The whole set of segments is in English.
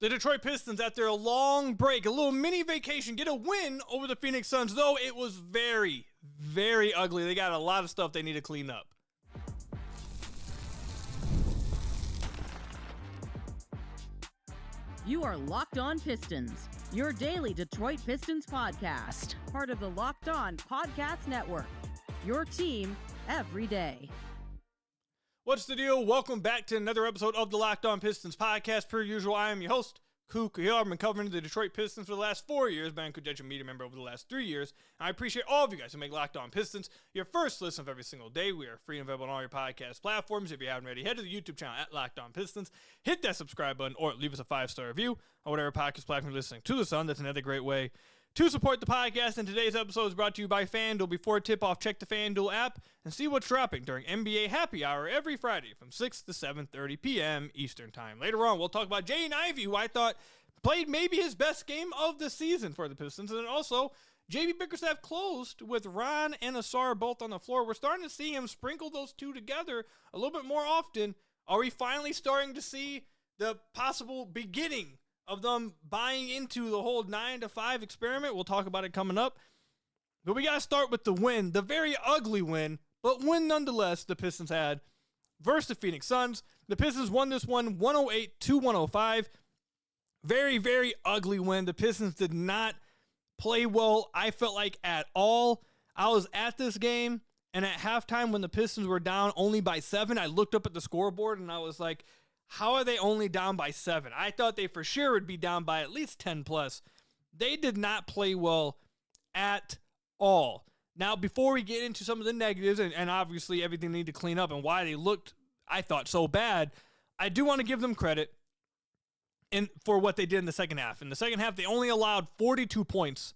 The Detroit Pistons, after a long break, a little mini vacation, get a win over the Phoenix Suns, though it was very, very ugly. They got a lot of stuff they need to clean up. You are Locked On Pistons, your daily Detroit Pistons podcast, part of the Locked On Podcast Network, your team every day. What's the deal? Welcome back to another episode of the Locked On Pistons podcast. Per usual, I am your host, Khahil. I've been covering the Detroit Pistons for the last 4 years, been a credentialed media member over the last 3 years. And I appreciate all of you guys who make Locked On Pistons your first listen of every single day. We are free and available on all your podcast platforms. If you haven't already, head to the YouTube channel at Locked On Pistons. Hit that subscribe button or leave us a 5-star review on whatever podcast platform you're listening to this on. That's another great way to support the podcast. And today's episode is brought to you by FanDuel. Before tip-off, check the FanDuel app and see what's dropping during NBA Happy Hour every Friday from 6 to 7:30 p.m. Eastern Time. Later on, we'll talk about Jaden Ivey, who I thought played maybe his best game of the season for the Pistons. And then also, JB Bickerstaff closed with Ron and Assar both on the floor. We're starting to see him sprinkle those two together a little bit more often. Are we finally starting to see the possible beginning of them buying into the whole 9-to-5 experiment? We'll talk about it coming up. But we got to start with the win, the very ugly win, but win nonetheless the Pistons had versus the Phoenix Suns. The Pistons won this one 108-105. Very, very ugly win. The Pistons did not play well, I felt like, at all. I was at this game, and at halftime when the Pistons were down only by 7, I looked up at the scoreboard, and I was like, how are they only down by 7? I thought they for sure would be down by at least 10 plus. They did not play well at all. Now, before we get into some of the negatives, and obviously everything they need to clean up and why they looked, I thought, so bad, I do want to give them credit for what they did in the second half. In the second half, they only allowed 42 points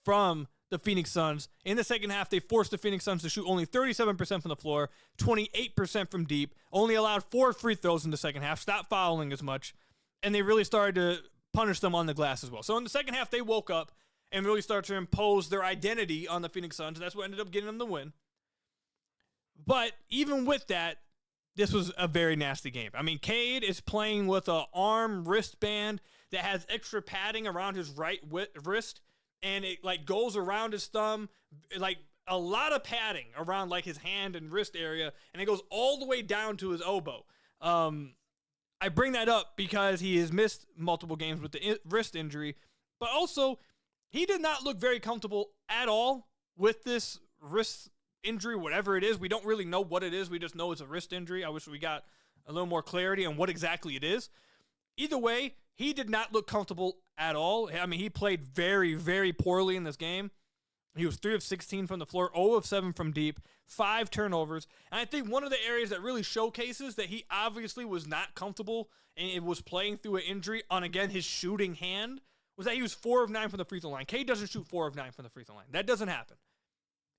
from the Phoenix Suns. In the second half, they forced the Phoenix Suns to shoot only 37% from the floor, 28% from deep, only allowed 4 free throws in the second half, stopped fouling as much, and they really started to punish them on the glass as well. So in the second half, they woke up and really started to impose their identity on the Phoenix Suns, and that's what ended up getting them the win. But even with that, this was a very nasty game. I mean, Cade is playing with an arm wristband that has extra padding around his right wrist, and it like goes around his thumb, like a lot of padding around like his hand and wrist area, and it goes all the way down to his elbow. I bring that up because he has missed multiple games with the wrist injury, but also he did not look very comfortable at all with this wrist injury, whatever it is. We don't really know what it is. We just know it's a wrist injury. I wish we got a little more clarity on what exactly it is. Either way, he did not look comfortable at all. I mean, he played very, very poorly in this game. He was 3 of 16 from the floor, 0 of 7 from deep, 5 turnovers. And I think one of the areas that really showcases that he obviously was not comfortable and it was playing through an injury on, again, his shooting hand, was that he was 4 of 9 from the free throw line. Cade doesn't shoot 4 of 9 from the free throw line. That doesn't happen.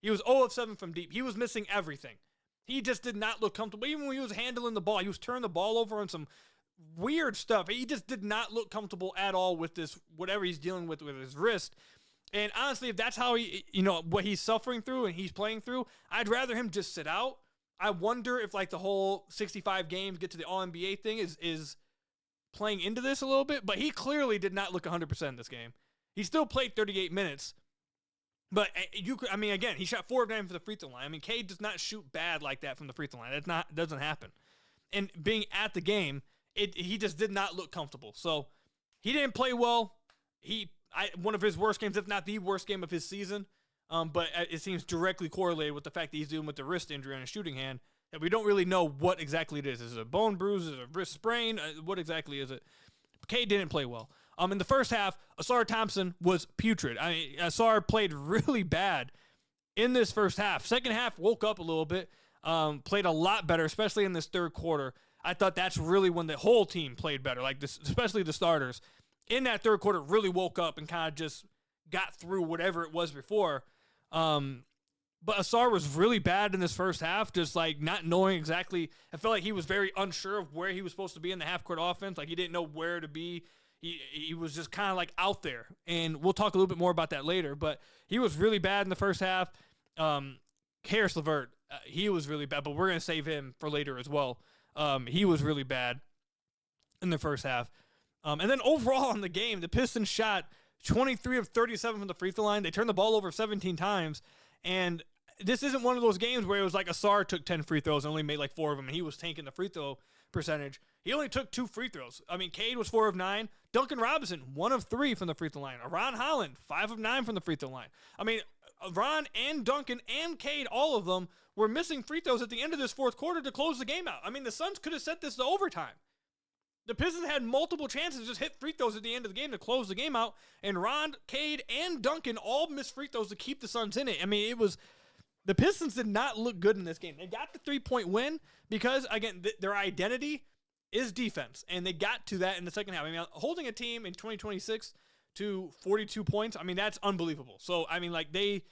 He was 0 of 7 from deep. He was missing everything. He just did not look comfortable. Even when he was handling the ball, he was turning the ball over on some weird stuff. He just did not look comfortable at all with this, whatever he's dealing with his wrist. And honestly, if that's how he, what he's suffering through and he's playing through, I'd rather him just sit out. I wonder if like the whole 65 games get to the All-NBA thing is playing into this a little bit, but he clearly did not look 100% in this game. He still played 38 minutes. But again, he shot 4 of 9 from the free throw line. I mean, Cade does not shoot bad like that from the free throw line. That doesn't happen. And being at the game, he just did not look comfortable. So he didn't play well. One of his worst games, if not the worst game of his season. But it seems directly correlated with the fact that he's dealing with the wrist injury on his shooting hand, that we don't really know what exactly it is. Is it a bone bruise? Is it a wrist sprain? What exactly is it? Cade didn't play well. In the first half, Assar Thompson was putrid. I mean, Assar played really bad in this first half. Second half, woke up a little bit, played a lot better, especially in this third quarter. I thought that's really when the whole team played better, like this, especially the starters. In that third quarter, really woke up and kind of just got through whatever it was before. But Assar was really bad in this first half, just like not knowing exactly. I felt like he was very unsure of where he was supposed to be in the half-court offense. Like he didn't know where to be. He was just kind of like out there. And we'll talk a little bit more about that later. But he was really bad in the first half. Caris LeVert, he was really bad, but we're going to save him for later as well. He was really bad in the first half. And then overall in the game, the Pistons shot 23 of 37 from the free throw line. They turned the ball over 17 times. And this isn't one of those games where it was like Assar took 10 free throws and only made like 4 of them, and he was tanking the free throw percentage. He only took 2 free throws. I mean, Cade was 4 of 9. Duncan Robinson, 1 of 3 from the free throw line. Ron Holland, 5 of 9 from the free throw line. I mean, Ron and Duncan and Cade, all of them, were missing free throws at the end of this fourth quarter to close the game out. I mean, the Suns could have set this to overtime. The Pistons had multiple chances to just hit free throws at the end of the game to close the game out, and Ron, Cade, and Duncan all missed free throws to keep the Suns in it. I mean, the Pistons did not look good in this game. They got the 3-point win because, again, their identity is defense, and they got to that in the second half. I mean, holding a team in 2026 to 42 points, I mean, that's unbelievable. So, I mean, like, they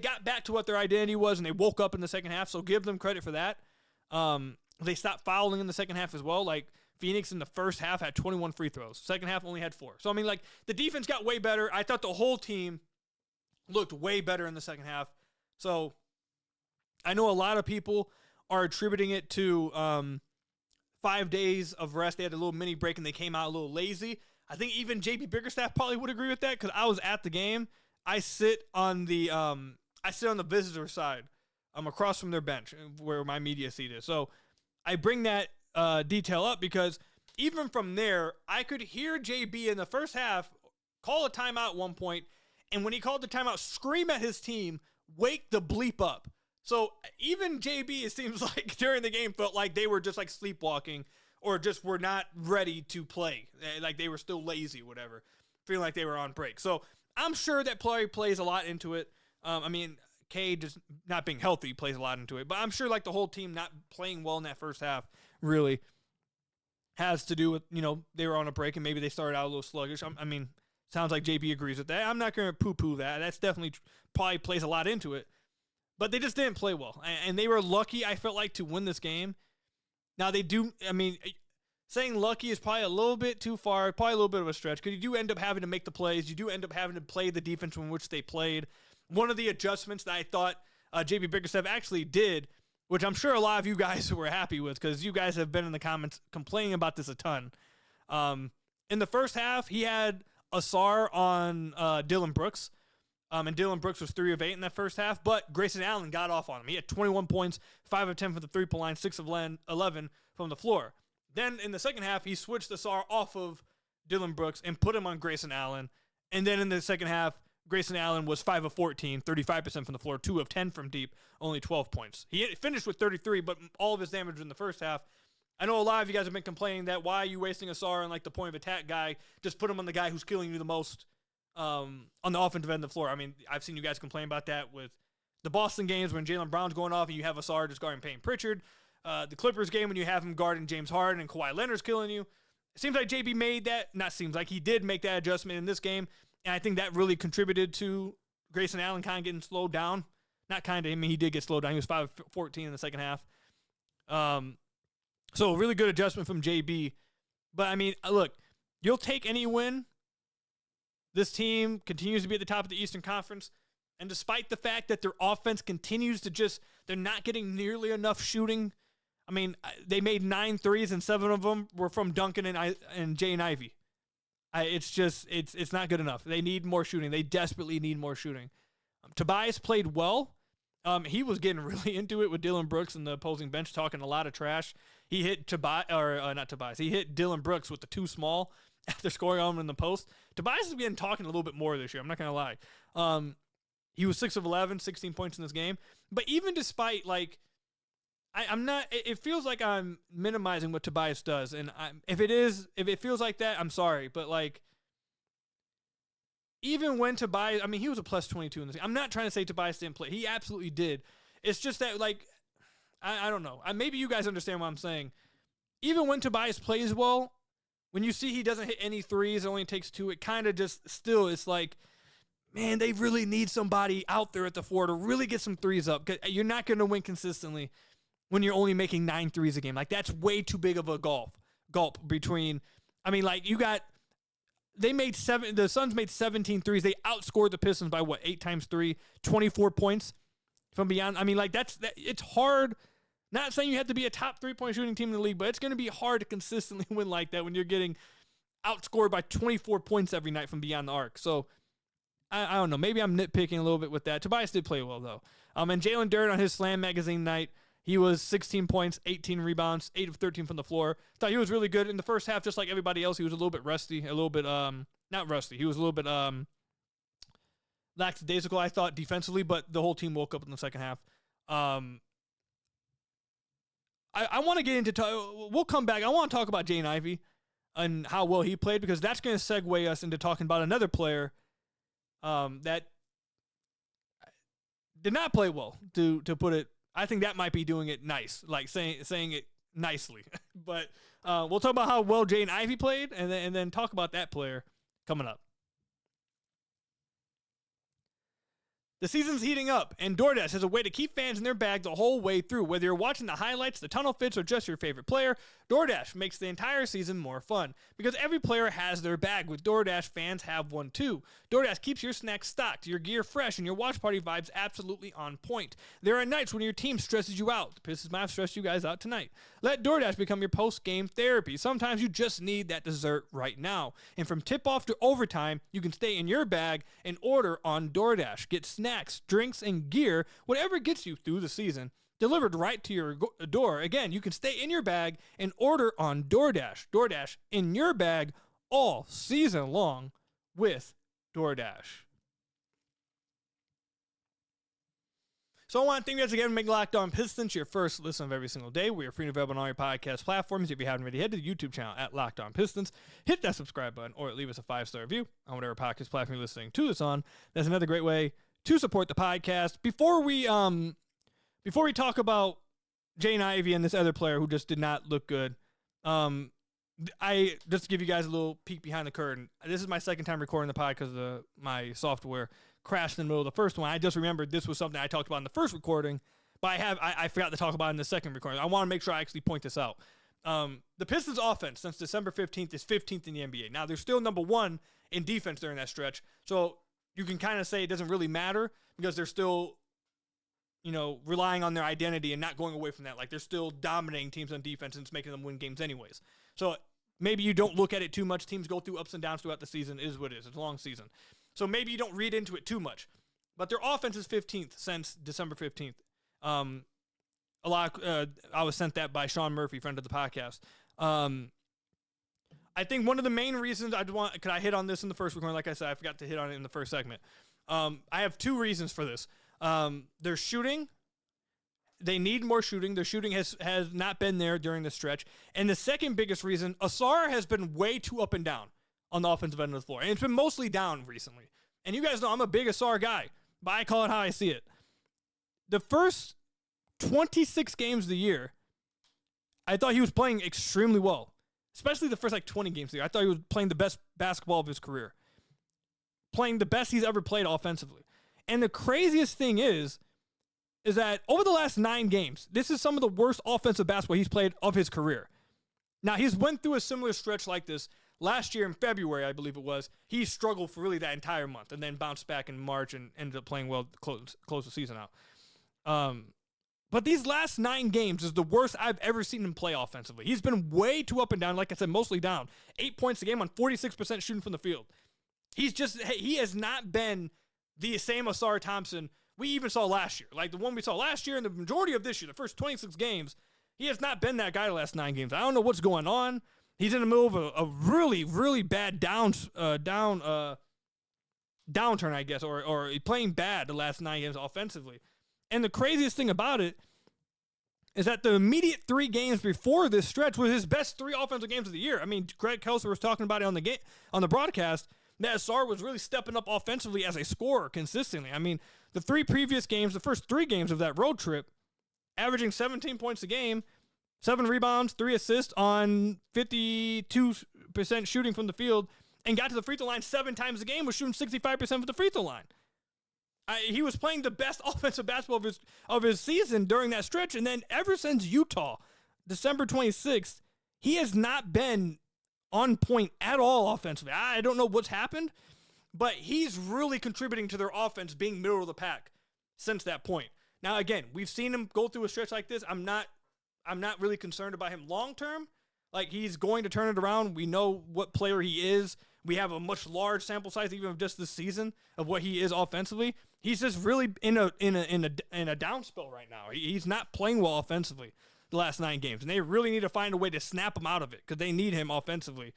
got back to what their identity was, and they woke up in the second half, so give them credit for that. They stopped fouling in the second half as well. Like, Phoenix in the first half had 21 free throws. Second half only had 4. So, I mean, like, the defense got way better. I thought the whole team looked way better in the second half. So, I know a lot of people are attributing it to 5 days of rest. They had a little mini break, and they came out a little lazy. I think even JB Bickerstaff probably would agree with that because I was at the game. I sit on the visitor side. I'm across from their bench where my media seat is. So I bring that detail up because even from there, I could hear JB in the first half call a timeout at one point, and when he called the timeout, scream at his team, "Wake the bleep up." So even JB, it seems like during the game, felt like they were just like sleepwalking or just were not ready to play. Like they were still lazy, whatever, feeling like they were on break. So I'm sure that play plays a lot into it. I mean, Cade just not being healthy plays a lot into it. But I'm sure like the whole team not playing well in that first half really has to do with, they were on a break and maybe they started out a little sluggish. I mean, sounds like JB agrees with that. I'm not going to poo-poo that. That's definitely probably plays a lot into it. But they just didn't play well. And they were lucky, I felt like, to win this game. Now, saying lucky is probably a little bit too far, probably a little bit of a stretch, because you do end up having to make the plays. You do end up having to play the defense in which they played. One of the adjustments that I thought JB Bickerstaff actually did, which I'm sure a lot of you guys were happy with, because you guys have been in the comments complaining about this a ton. In the first half, he had Assar on Dillon Brooks. And Dillon Brooks was 3 of 8 in that first half, but Grayson Allen got off on him. He had 21 points, 5 of 10 from the three-point line, 6 of 11 from the floor. Then in the second half, he switched Assar off of Dillon Brooks and put him on Grayson Allen. And then in the second half, Grayson Allen was 5 of 14, 35% from the floor, 2 of 10 from deep, only 12 points. He finished with 33, but all of his damage in the first half. I know a lot of you guys have been complaining that why are you wasting Assar on like the point of attack guy? Just put him on the guy who's killing you the most. On the offensive end of the floor. I mean, I've seen you guys complain about that with the Boston games when Jalen Brown's going off and you have Assar just guarding Payne Pritchard. The Clippers game when you have him guarding James Harden and Kawhi Leonard's killing you. It seems like JB made that, he did make that adjustment in this game, and I think that really contributed to Grayson Allen kind of getting slowed down. Not kind of, I mean, he did get slowed down. He was 5 of 14 in the second half. So a really good adjustment from JB. But, I mean, look, you'll take any win. This team continues to be at the top of the Eastern Conference, and despite the fact that their offense continues to they're not getting nearly enough shooting. I mean, they made 9 threes, and 7 of them were from Duncan and Jaden Ivey. It's not good enough. They need more shooting. They desperately need more shooting. Tobias played well. He was getting really into it with Dillon Brooks and the opposing bench, talking a lot of trash. He hit He hit Dillon Brooks with the too small after scoring on him in the post. Tobias has been talking a little bit more this year. I'm not going to lie. He was 6 of 11, 16 points in this game. But even despite, I'm not, it feels like I'm minimizing what Tobias does. And if it feels like that, I'm sorry. But, even when Tobias, he was a plus 22 in this game. I'm not trying to say Tobias didn't play. He absolutely did. It's just that, I don't know. Maybe you guys understand what I'm saying. Even when Tobias plays well, when you see he doesn't hit any threes, it only takes 2, it kind of just still, it's like, man, they really need somebody out there at the floor to really get some threes up. You're not going to win consistently when you're only making 9 threes a game. That's way too big of a gulp between, the Suns made 17 threes. They outscored the Pistons by 8 times 3, 24 points from beyond. It's hard. Not saying you have to be a top 3-point shooting team in the league, but it's going to be hard to consistently win like that when you're getting outscored by 24 points every night from beyond the arc. So I don't know. Maybe I'm nitpicking a little bit with that. Tobias did play well, though. And Jalen Duren on his Slam Magazine night, he was 16 points, 18 rebounds, 8 of 13 from the floor. Thought he was really good in the first half, just like everybody else. He was a little bit rusty, a little bit, not rusty. He was a little bit lackadaisical, I thought, defensively, but the whole team woke up in the second half. I want to get into, we'll come back. I want to talk about Jaden Ivey and how well he played, because that's going to segue us into talking about another player that did not play well, to put it. I think that might be doing it nice, like saying it nicely. But we'll talk about how well Jaden Ivey played, and then talk about that player coming up. The season's heating up, and DoorDash has a way to keep fans in their bag the whole way through. Whether you're watching the highlights, the tunnel fits, or just your favorite player, DoorDash makes the entire season more fun. Because every player has their bag. With DoorDash, fans have one too. DoorDash keeps your snacks stocked, your gear fresh, and your watch party vibes absolutely on point. There are nights when your team stresses you out. The Pistons might have stressed you guys out tonight. Let DoorDash become your post-game therapy. Sometimes you just need that dessert right now. And from tip-off to overtime, you can stay in your bag and order on DoorDash. Get snacks, drinks, and gear, whatever gets you through the season, delivered right to your door. Again, you can stay in your bag and order on DoorDash. DoorDash in your bag all season long with DoorDash. So I want to thank you guys again for making Locked On Pistons your first listen of every single day. We are free and available on all your podcast platforms. If you haven't already, head to the YouTube channel at Locked On Pistons. Hit that subscribe button or leave us a 5-star review on whatever podcast platform you're listening to this on. That's another great way to support the podcast. Before we talk about Jaden Ivey and this other player who just did not look good, I just to give you guys a little peek behind the curtain. This is my second time recording the pod because my software crashed in the middle of the first one. I just remembered this was something I talked about in the first recording, but I forgot to talk about it in the second recording. I want to make sure I actually point this out. The Pistons offense since December 15th is 15th in the NBA. Now, they're still number one in defense during that stretch, so you can kind of say it doesn't really matter because they're still, relying on their identity and not going away from that. Like, they're still dominating teams on defense and it's making them win games anyways. So maybe you don't look at it too much. Teams go through ups and downs throughout the season. It is what it is. It's a long season. So maybe you don't read into it too much. But their offense is 15th since December 15th. I was sent that by Sean Murphy, friend of the podcast. I think one of the main reasons could I hit on this in the first recording? Like I said, I forgot to hit on it in the first segment. I have two reasons for this. Their shooting, they need more shooting. Their shooting has not been there during the stretch. And the second biggest reason, Assar has been way too up and down on the offensive end of the floor. And it's been mostly down recently. And you guys know I'm a big Assar guy, but I call it how I see it. The first 26 games of the year, I thought he was playing extremely well. Especially the first 20 games of the year. I thought he was playing the best basketball of his career. Playing the best he's ever played offensively. And the craziest thing is that over the last 9 games, this is some of the worst offensive basketball he's played of his career. Now, he's went through a similar stretch like this last year in February, I believe it was. He struggled for really that entire month and then bounced back in March and ended up playing well to close the season out. But these last 9 games is the worst I've ever seen him play offensively. He's been way too up and down, like I said, mostly down. 8 points a game on 46% shooting from the field. He has not been the same Assar Thompson we even saw last year. Like the one we saw last year and the majority of this year, the first 26 games, he has not been that guy the last 9 games. I don't know what's going on. He's in the middle of a really, really bad downturn, I guess, or playing bad the last 9 games offensively. And the craziest thing about it is that the immediate 3 games before this stretch was his best 3 offensive games of the year. I mean, Greg Kelser was talking about it on the broadcast, that Assar was really stepping up offensively as a scorer consistently. I mean, the 3 previous games, the first 3 games of that road trip, averaging 17 points a game, 7 rebounds, 3 assists on 52% shooting from the field, and got to the free throw line 7 times a game, was shooting 65% from the free throw line. He was playing the best offensive basketball of his season during that stretch, and then ever since Utah, December 26th, he has not been on point at all offensively. I don't know what's happened, but he's really contributing to their offense being middle of the pack since that point. Now, again, we've seen him go through a stretch like this. I'm not really concerned about him long term. Like, he's going to turn it around. We know what player he is. We have a much large sample size, even of just this season, of what he is offensively. He's just really in a down spell right now. He's not playing well offensively the last 9 games, and they really need to find a way to snap him out of it because they need him offensively,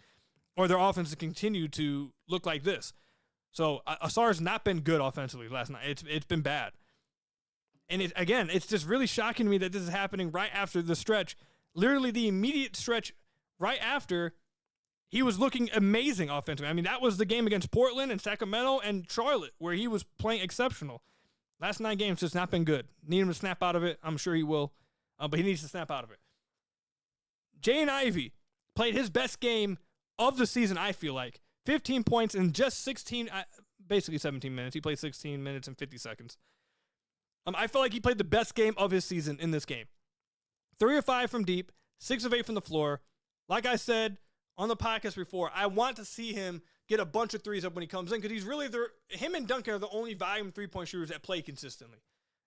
or their offense to continue to look like this. So Assar's not been good offensively last night. It's been bad. And it's just really shocking to me that this is happening right after the stretch. Literally the immediate stretch right after, he was looking amazing offensively. I mean, that was the game against Portland and Sacramento and Charlotte where he was playing exceptional. Last 9 games just not been good. Need him to snap out of it. I'm sure he will, but he needs to snap out of it. Jaden Ivey played his best game of the season, I feel like. 15 points in just basically 17 minutes. He played 16 minutes and 50 seconds. I feel like he played the best game of his season in this game. 3 of 5 from deep, 6 of 8 from the floor. Like I said on the podcast before, I want to see him get a bunch of threes up when he comes in because he's really him and Duncan are the only volume 3-point shooters that play consistently.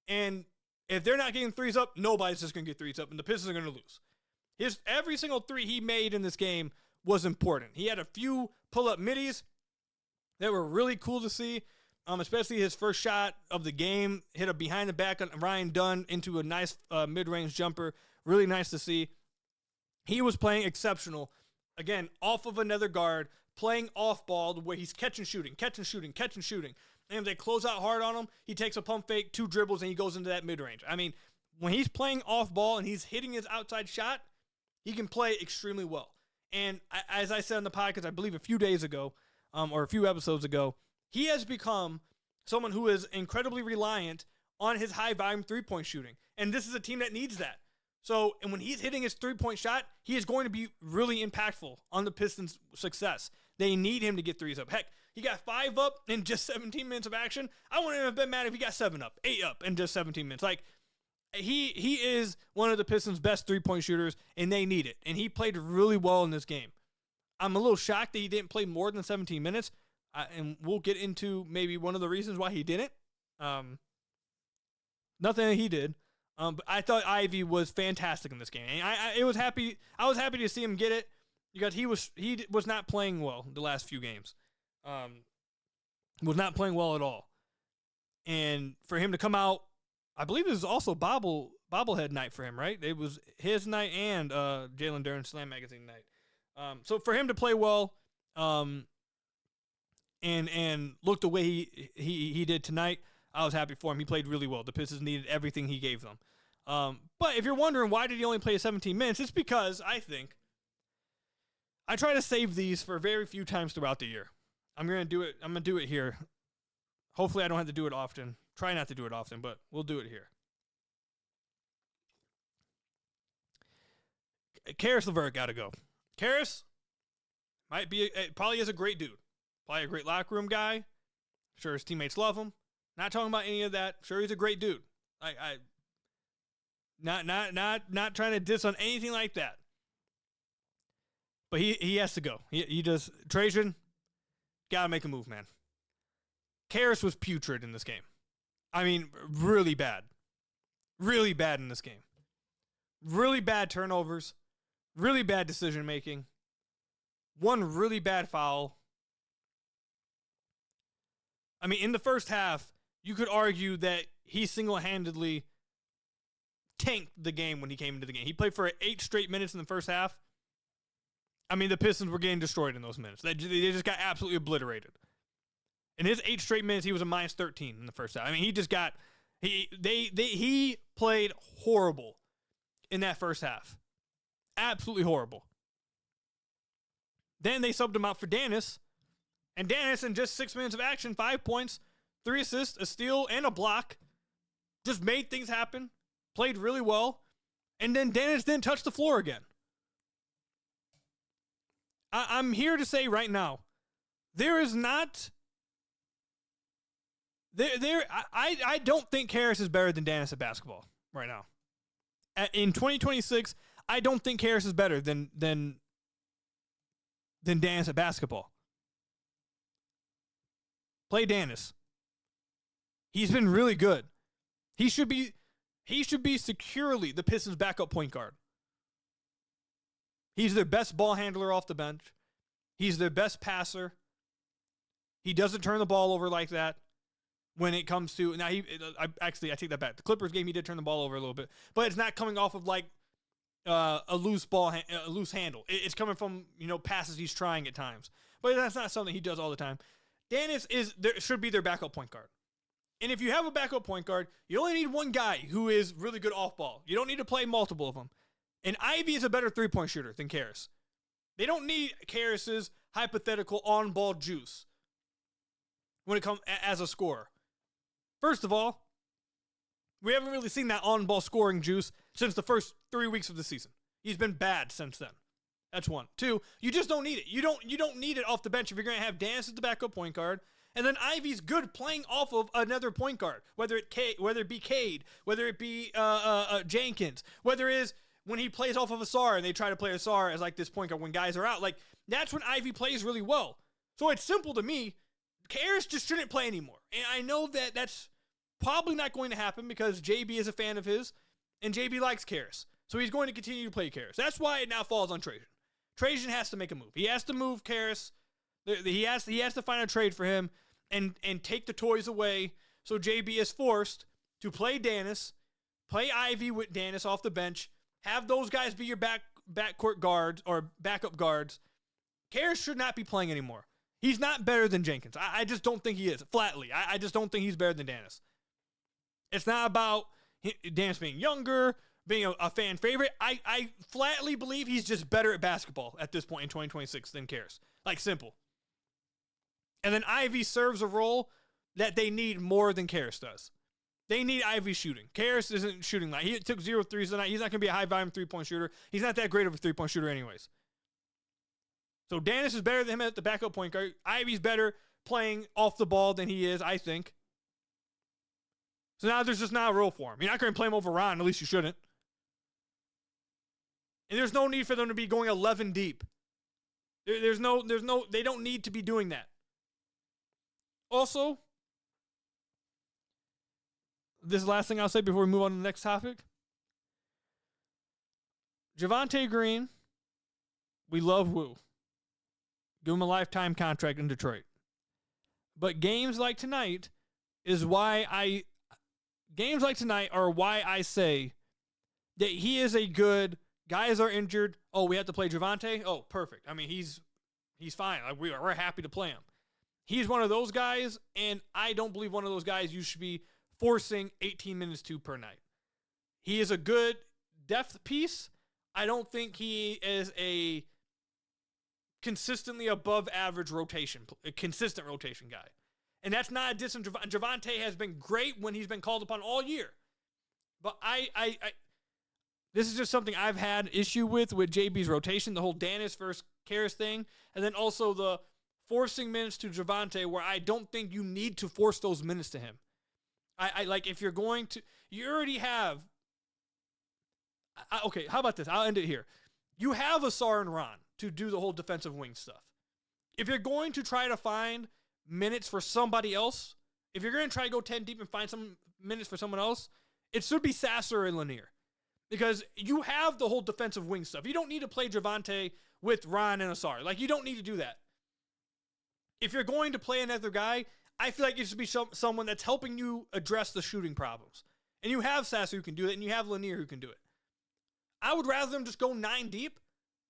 And if they're not getting threes up, nobody's just going to get threes up, and the Pistons are going to lose. Every single three he made in this game was important. He had a few pull-up middies that were really cool to see, especially his first shot of the game, hit a behind the back on Ryan Dunn into a nice mid-range jumper. Really nice to see. He was playing exceptional. Again, off of another guard, playing off ball where he's catch and shooting. And if they close out hard on him, he takes a pump fake, 2 dribbles, and he goes into that mid-range. I mean, when he's playing off ball and he's hitting his outside shot, he can play extremely well. And as I said on the podcast, I believe a few days ago, or a few episodes ago, he has become someone who is incredibly reliant on his high-volume 3-point shooting. And this is a team that needs that. So, and when he's hitting his 3-point shot, he is going to be really impactful on the Pistons' success. They need him to get threes up. Heck, he got 5 up in just 17 minutes of action. I wouldn't have been mad if he got 7 up, 8 up in just 17 minutes. Like, he is one of the Pistons' best 3-point shooters, and they need it. And he played really well in this game. I'm a little shocked that he didn't play more than 17 minutes, and we'll get into maybe one of the reasons why he didn't. Nothing that he did. But I thought Ivey was fantastic in this game. And I was happy to see him get it because he was not playing well the last few games. Was not playing well at all. And for him to come out, I believe it was also bobblehead night for him, right? It was his night and Jalen Duren Slam Magazine night. So for him to play well, and look the way he did tonight, I was happy for him. He played really well. The Pistons needed everything he gave them. But if you're wondering why did he only play 17 minutes, it's because I think I try to save these for very few times throughout the year. I'm going to do it here. Hopefully I don't have to do it often. Try not to do it often, but we'll do it here. Caris LeVert got to go. Caris probably is a great dude. Probably a great locker room guy. Sure his teammates love him. Not talking about any of that. Sure he's a great dude. Not trying to diss on anything like that. But he has to go. He just Trajan, gotta make a move, man. Caris was putrid in this game. I mean, really bad. Really bad in this game. Really bad turnovers. Really bad decision making. One really bad foul. I mean, in the first half, you could argue that he single-handedly tanked the game when he came into the game. He played for 8 straight minutes in the first half. I mean, the Pistons were getting destroyed in those minutes. They just got absolutely obliterated. In his 8 straight minutes, he was a minus 13 in the first half. I mean, he played horrible in that first half. Absolutely horrible. Then they subbed him out for Dennis. And Dennis, in just 6 minutes of action, 5 points, 3 assists, a steal, and a block, just made things happen, played really well, and then Dennis didn't touch the floor again. I'm here to say right now, there is not... I don't think Caris is better than Dennis at basketball right now. In 2026, I don't think Caris is better than Dennis at basketball. Play Dennis. He's been really good. He should be securely the Pistons' backup point guard. He's their best ball handler off the bench. He's their best passer. He doesn't turn the ball over like that when it comes to, now I take that back. The Clippers game, he did turn the ball over a little bit, but it's not coming off of like a loose handle. It's coming from, passes he's trying at times, but that's not something he does all the time. Dennis should be their backup point guard. And if you have a backup point guard, you only need one guy who is really good off ball. You don't need to play multiple of them. And Ivey is a better three-point shooter than Caris. They don't need Caris's hypothetical on-ball juice when it comes as a scorer. First of all, we haven't really seen that on-ball scoring juice since the first 3 weeks of the season. He's been bad since then. That's one. Two, you just don't need it. You don't need it off the bench if you're going to have Dennis as the backup point guard. And then Ivey's good playing off of another point guard, whether it be Cade, whether it be Jenkins, whether it is when he plays off of Assar and they try to play Assar as like this point guard when guys are out. Like, that's when Ivey plays really well. So it's simple to me. Caris just shouldn't play anymore. And I know that that's probably not going to happen because JB is a fan of his, and JB likes Caris. So he's going to continue to play Caris. That's why it now falls on Trajan. Trajan has to make a move. He has to move Caris. He has to find a trade for him and take the toys away. So JB is forced to play Dennis, play Ivey with Dennis off the bench, have those guys be your backcourt guards or backup guards. Caris should not be playing anymore. He's not better than Jenkins. I just don't think he is. Flatly. I just don't think he's better than Dennis. It's not about Dennis being younger, being a fan favorite. I flatly believe he's just better at basketball at this point in 2026 than Caris. Like, simple. And then Ivey serves a role that they need more than Caris does. They need Ivey shooting. Caris isn't shooting like he took 0 threes tonight. He's not going to be a high-volume three-point shooter. He's not that great of a three-point shooter anyways. So Dennis is better than him at the backup point guard. Ivey's better playing off the ball than he is, I think. So now there's just not a role for him. You're not going to play him over Ron. At least you shouldn't. And there's no need for them to be going 11 deep. They don't need to be doing that. Also, this last thing I'll say before we move on to the next topic. Javonte Green, we love Woo. Give him a lifetime contract in Detroit. But games like tonight are why I say that he is a good, guys are injured. Oh, we have to play Javonte? Oh, perfect. I mean, he's fine. Like, we're happy to play him. He's one of those guys, and I don't believe one of those guys you should be forcing 18 minutes to per night. He is a good depth piece. I don't think he is a consistently above average consistent rotation guy. And that's not a diss on Javonte has been great when he's been called upon all year. But this is just something I've had issue with JB's rotation, the whole Dennis versus Caris thing, and then also the forcing minutes to Javonte, where I don't think you need to force those minutes to him. I like, if you're going to, you already have, okay, how about this? I'll end it here. You have Assar and Ron to do the whole defensive wing stuff. If you're going to try to find minutes for somebody else, if you're going to try to go 10 deep and find some minutes for someone else, it should be Sasser and Lanier. Because you have the whole defensive wing stuff. You don't need to play Javonte with Ron and Assar. Like, you don't need to do that. If you're going to play another guy, I feel like it should be someone that's helping you address the shooting problems. And you have Sasser who can do it, and you have Lanier who can do it. I would rather them just go 9 deep,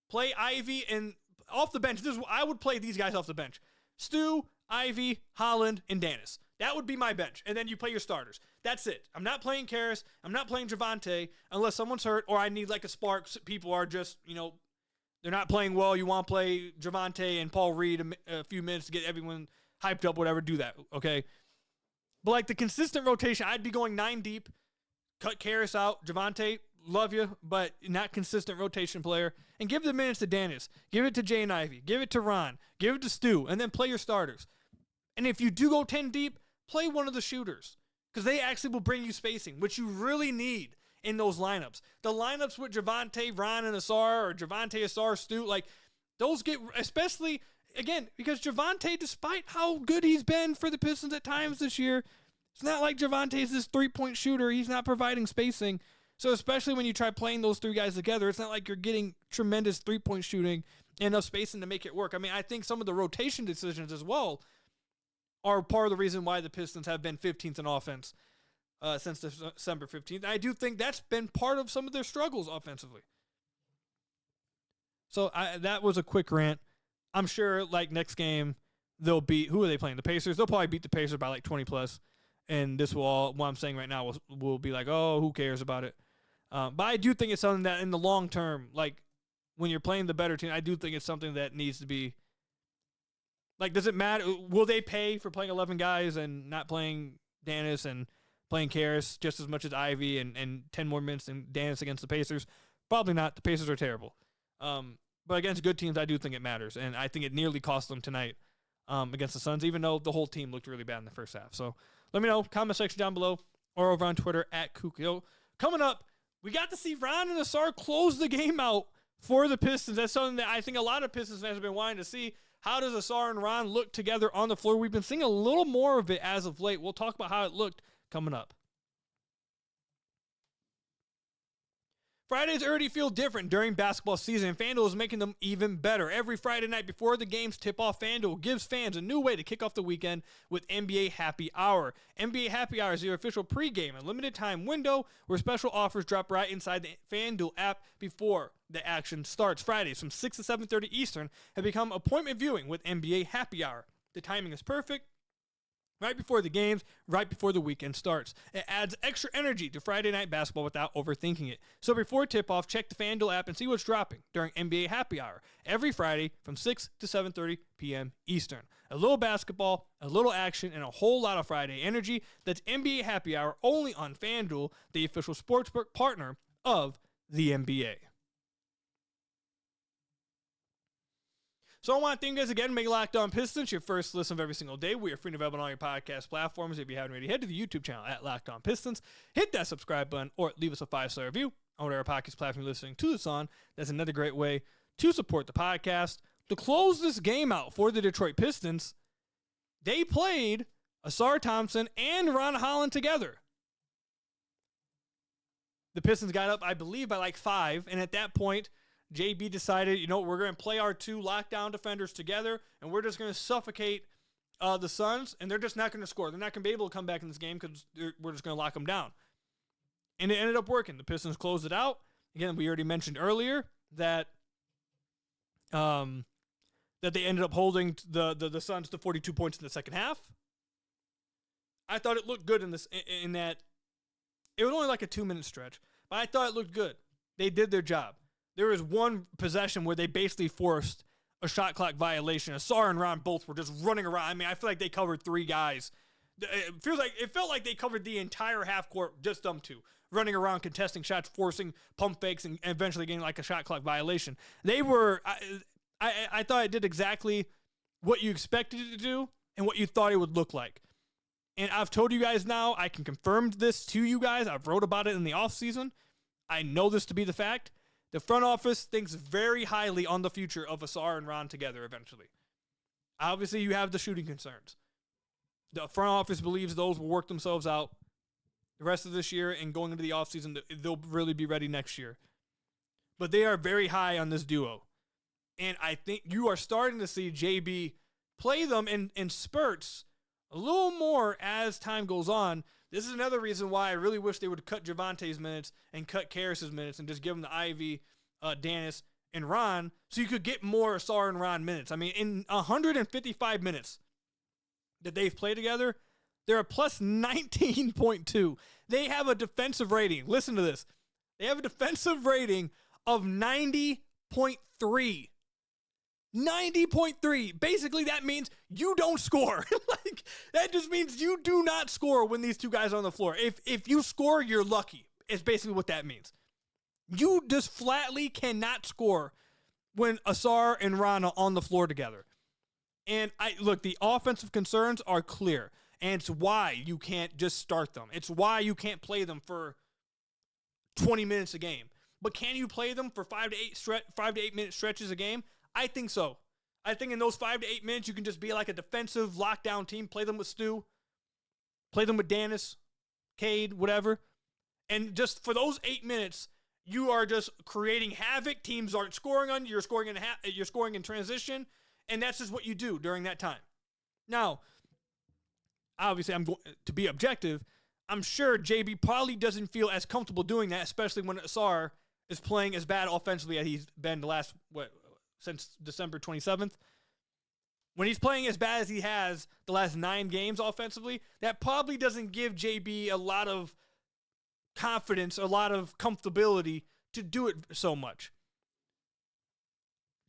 play Ivey, and off the bench. I would play these guys off the bench. Stu, Ivey, Holland, and Dennis. That would be my bench. And then you play your starters. That's it. I'm not playing Caris. I'm not playing Javonte unless someone's hurt or I need like a spark. People are just, they're not playing well. You want to play Javonte and Paul Reed a few minutes to get everyone hyped up, whatever. Do that, okay? But like the consistent rotation, I'd be going 9 deep, cut Caris out. Javonte, love you, but not consistent rotation player. And give the minutes to Dennis. Give it to Jaden Ivey. Give it to Ron. Give it to Stu. And then play your starters. And if you do go 10 deep, play one of the shooters. Because they actually will bring you spacing, which you really need in those lineups. The lineups with Javonte, Ron, and Assar, or Javonte, Assar, Stu, like, those get, especially, again, because Javonte, despite how good he's been for the Pistons at times this year, it's not like Javonte is this three-point shooter. He's not providing spacing. So especially when you try playing those three guys together, it's not like you're getting tremendous three-point shooting and enough spacing to make it work. I mean, I think some of the rotation decisions as well are part of the reason why the Pistons have been 15th in offense since December 15th. I do think that's been part of some of their struggles offensively. So that was a quick rant. I'm sure, like, next game, they'll beat, who are they playing? The Pacers? They'll probably beat the Pacers by like 20 plus. And this will all, what I'm saying right now, will be like, oh, who cares about it? But I do think it's something that in the long term, like when you're playing the better team, I do think it's something that needs to be, like, does it matter? Will they pay for playing 11 guys and not playing Dennis and playing Caris just as much as Ivy and 10 more minutes than Dennis against the Pacers? Probably not. The Pacers are terrible. But against good teams, I do think it matters. And I think it nearly cost them tonight against the Suns, even though the whole team looked really bad in the first half. So let me know, comment section down below or over on Twitter at Khahil. Coming up, we got to see Ron and Assar close the game out for the Pistons. That's something that I think a lot of Pistons fans have been wanting to see. How does Assar and Ron look together on the floor? We've been seeing a little more of it as of late. We'll talk about how it looked coming up. Fridays already feel different during basketball season, and FanDuel is making them even better. Every Friday night before the games tip off, FanDuel gives fans a new way to kick off the weekend with NBA Happy Hour. NBA Happy Hour is your official pregame and limited time window where special offers drop right inside the FanDuel app before the action starts. Fridays from 6 to 7:30 Eastern have become appointment viewing with NBA Happy Hour. The timing is perfect. Right before the games, right before the weekend starts. It adds extra energy to Friday night basketball without overthinking it. So before tip-off, check the FanDuel app and see what's dropping during NBA Happy Hour every Friday from 6 to 7:30 p.m. Eastern. A little basketball, a little action, and a whole lot of Friday energy. That's NBA Happy Hour only on FanDuel, the official sportsbook partner of the NBA. So I want to thank you guys again for making Locked On Pistons your first listen of every single day. We are free and available on all your podcast platforms. If you haven't already, head to the YouTube channel at Locked On Pistons. Hit that subscribe button or leave us a 5-star review on whatever podcast platform you're listening to this on. That's another great way to support the podcast. To close this game out for the Detroit Pistons, they played Assar Thompson and Ron Holland together. The Pistons got up, I believe, by like 5, and at that point, JB decided, we're going to play our two lockdown defenders together, and we're just going to suffocate the Suns, and they're just not going to score. They're not going to be able to come back in this game because we're just going to lock them down. And it ended up working. The Pistons closed it out. Again, we already mentioned earlier that that they ended up holding the Suns to 42 points in the second half. I thought it looked good in that it was only like a 2-minute stretch, but I thought it looked good. They did their job. There was one possession where they basically forced a shot clock violation. Assar and Ron both were just running around. I mean, I feel like they covered 3 guys. It felt like they covered the entire half court, just them two, running around, contesting shots, forcing pump fakes, and eventually getting like a shot clock violation. They were, I thought it did exactly what you expected it to do and what you thought it would look like. And I've told you guys now, I can confirm this to you guys. I've wrote about it in the offseason. I know this to be the fact. The front office thinks very highly on the future of Assar and Ron together eventually. Obviously, you have the shooting concerns. The front office believes those will work themselves out the rest of this year, and going into the offseason, they'll really be ready next year. But they are very high on this duo. And I think you are starting to see JB play them in spurts a little more as time goes on. This is another reason why I really wish they would cut Javante's minutes and cut Caris's minutes and just give them the Ivy, Dennis, and Ron so you could get more Assar and Ron minutes. I mean, in 155 minutes that they've played together, they're a plus 19.2. They have a defensive rating. Listen to this. They have a defensive rating of 90.3. 90.3. Basically, that means you don't score. That just means you do not score when these two guys are on the floor. If you score, you're lucky. It's basically what that means. You just flatly cannot score when Assar and Ron are on the floor together. And the offensive concerns are clear. And it's why you can't just start them. It's why you can't play them for 20 minutes a game. But can you play them for 5 to 8 minute stretches a game? I think so. I think in those 5 to 8 minutes, you can just be like a defensive lockdown team. Play them with Stu. Play them with Dennis, Cade, whatever. And just for those 8 minutes, you are just creating havoc. Teams aren't scoring on you. You're scoring in transition, and that's just what you do during that time. Now, obviously, I'm going to be objective. I'm sure JB probably doesn't feel as comfortable doing that, especially when Assar is playing as bad offensively as he's been since December 27th. When he's playing as bad as he has the last 9 games offensively, that probably doesn't give JB a lot of confidence, a lot of comfortability to do it so much.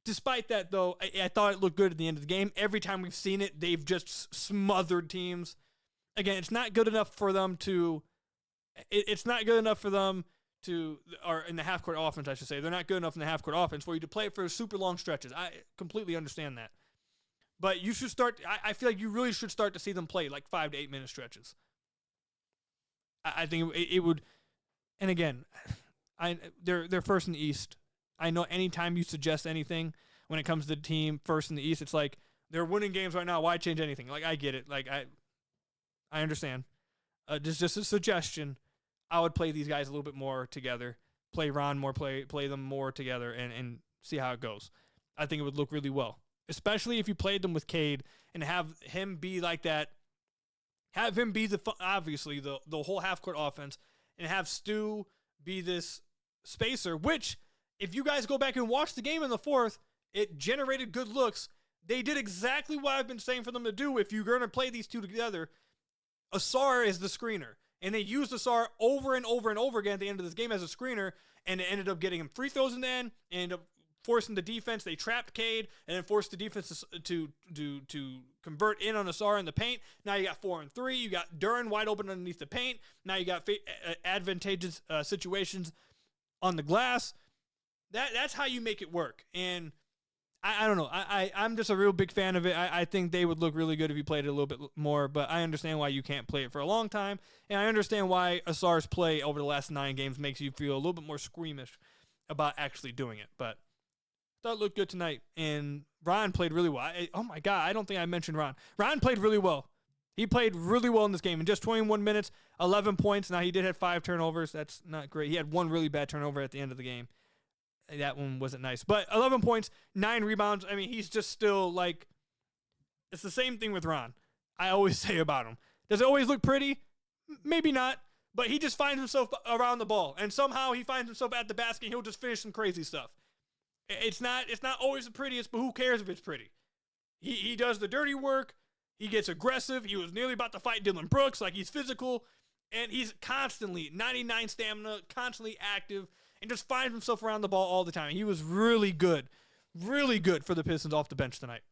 Despite that, though, I thought it looked good at the end of the game. Every time we've seen it, they've just smothered teams. Again, it's not good enough for them to, or in the half-court offense, I should say. They're not good enough in the half-court offense for you to play it for super long stretches. I completely understand that. But you should start, I feel like you really should start to see them play like 5 to 8 minute stretches. I think it would, and again, they're first in the East. I know anytime you suggest anything when it comes to the team first in the East, it's like they're winning games right now. Why change anything? Like, I get it. Like, I understand. Just a suggestion. I would play these guys a little bit more together. Play Ron more. Play them more together, and see how it goes. I think it would look really well, especially if you played them with Cade and have him be like that. Have him be obviously the whole half-court offense, and have Stu be this spacer, which, if you guys go back and watch the game in the fourth, it generated good looks. They did exactly what I've been saying for them to do. If you're going to play these two together, Assar is the screener. And they used Assar over and over and over again at the end of this game as a screener, and it ended up getting him free throws in the end, and ended up forcing the defense. They trapped Cade and then forced the defense to convert in on Assar in the paint. Now you got 4 and 3. You got Duren wide open underneath the paint. Now you got advantageous situations on the glass. That's how you make it work. And I don't know. I'm just a real big fan of it. I think they would look really good if you played it a little bit more, but I understand why you can't play it for a long time, and I understand why Assar's play over the last 9 games makes you feel a little bit more squeamish about actually doing it. But I thought it looked good tonight, and Ron played really well. Oh my God, I don't think I mentioned Ron. Ron played really well. He played really well in this game. In just 21 minutes, 11 points. Now, he did have 5 turnovers. That's not great. He had 1 really bad turnover at the end of the game. That one wasn't nice. But 11 points, 9 rebounds. I mean, he's just still like, it's the same thing with Ron. I always say about him. Does it always look pretty? Maybe not. But he just finds himself around the ball. And somehow he finds himself at the basket and he'll just finish some crazy stuff. It's not always the prettiest, but who cares if it's pretty? He does the dirty work. He gets aggressive. He was nearly about to fight Dillon Brooks. Like, he's physical. And he's constantly 99 stamina, constantly active, and just finds himself around the ball all the time. He was really good for the Pistons off the bench tonight.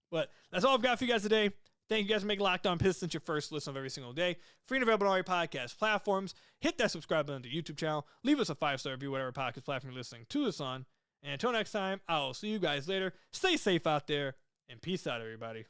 But that's all I've got for you guys today. Thank you guys for making Locked On Pistons your first listen of every single day. Free and available on all your podcast platforms. Hit that subscribe button to the YouTube channel. Leave us a 5-star review, whatever podcast platform you're listening to this on. And until next time, I'll see you guys later. Stay safe out there, and peace out, everybody.